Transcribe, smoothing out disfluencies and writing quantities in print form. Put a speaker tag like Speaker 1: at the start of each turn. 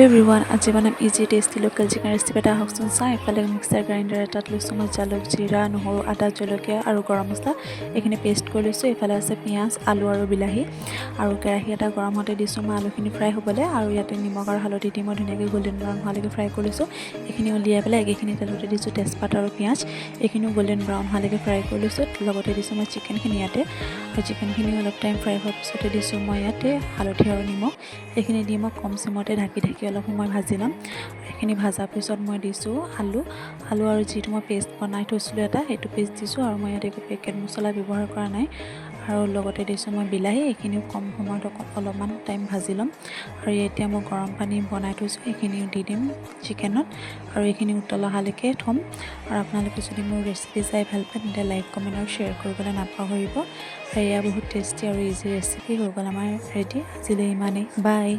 Speaker 1: Everyone আজি বনাম easy tasty local chicken recipe এটা আহকচোন চাওঁ। এফালে মিক্সাৰ গ্ৰাইণ্ডাৰ এটাত লৈছোঁ মই জালুক, জিৰা, নহৰু, আদা, জলকীয়া আৰু গৰম মছলা এইখিনি পেষ্ট কৰি লৈছোঁ। এইফালে আছে পিঁয়াজ, আলু আৰু বিলাহী আৰু কেৰাহী এটা গৰম হওঁতে দিছোঁ মই আলুখিনি ফ্ৰাই হ'বলৈ। আৰু ইয়াতে নিমখ আৰু হালধি দি মই ধুনীয়াকৈ গল্ডেন ব্ৰাউন হোৱালৈকে ফ্ৰাই কৰি লৈছোঁ। এইখিনি উলিয়াই পেলাই একেখিনি তেলতে দিছোঁ তেজপাত আৰু পিঁয়াজ, এইখিনিও গল্ডেন ব্ৰাউন হোৱালৈকে ফ্ৰাই কৰি লৈছোঁ। লগতে দিছোঁ মই চিকেনখিনি ইয়াতে, আৰু চিকেনখিনি অলপ টাইম ফ্ৰাই হোৱাৰ পিছতে দিছোঁ মই ইয়াতে হালধি আৰু নিমখ। এইখিনি দি মই কম চিমতে ঢাকি অলপ সময় ভাজি ল'ম। এইখিনি ভাজাৰ পিছত মই দিছোঁ আলু আৰু যিটো মই পেষ্ট বনাই থৈছিলোঁ এটা, সেইটো পেষ্ট দিছোঁ। আৰু মই ইয়াত একো পেকেট মছলা ব্যৱহাৰ কৰা নাই। আৰু লগতে দিছোঁ মই বিলাহী, এইখিনিও কম সময়ত অলপমান টাইম ভাজি ল'ম। আৰু এতিয়া মই গৰম পানী বনাই থৈছোঁ, এইখিনিও দি দিম চিকেনত। আৰু এইখিনি উতল অহালৈকে থ'ম। আৰু আপোনালোকে যদি মোৰ ৰেচিপি চাই ভাল পায় তেন্তে লাইক, কমেণ্ট আৰু শ্বেয়াৰ কৰিবলৈ নাপাহৰিব। আৰু এয়া বহুত টেষ্টি আৰু ইজি ৰেচিপি হৈ গ'ল আমাৰ ৰেডি। আজিলৈ ইমানেই, বাই।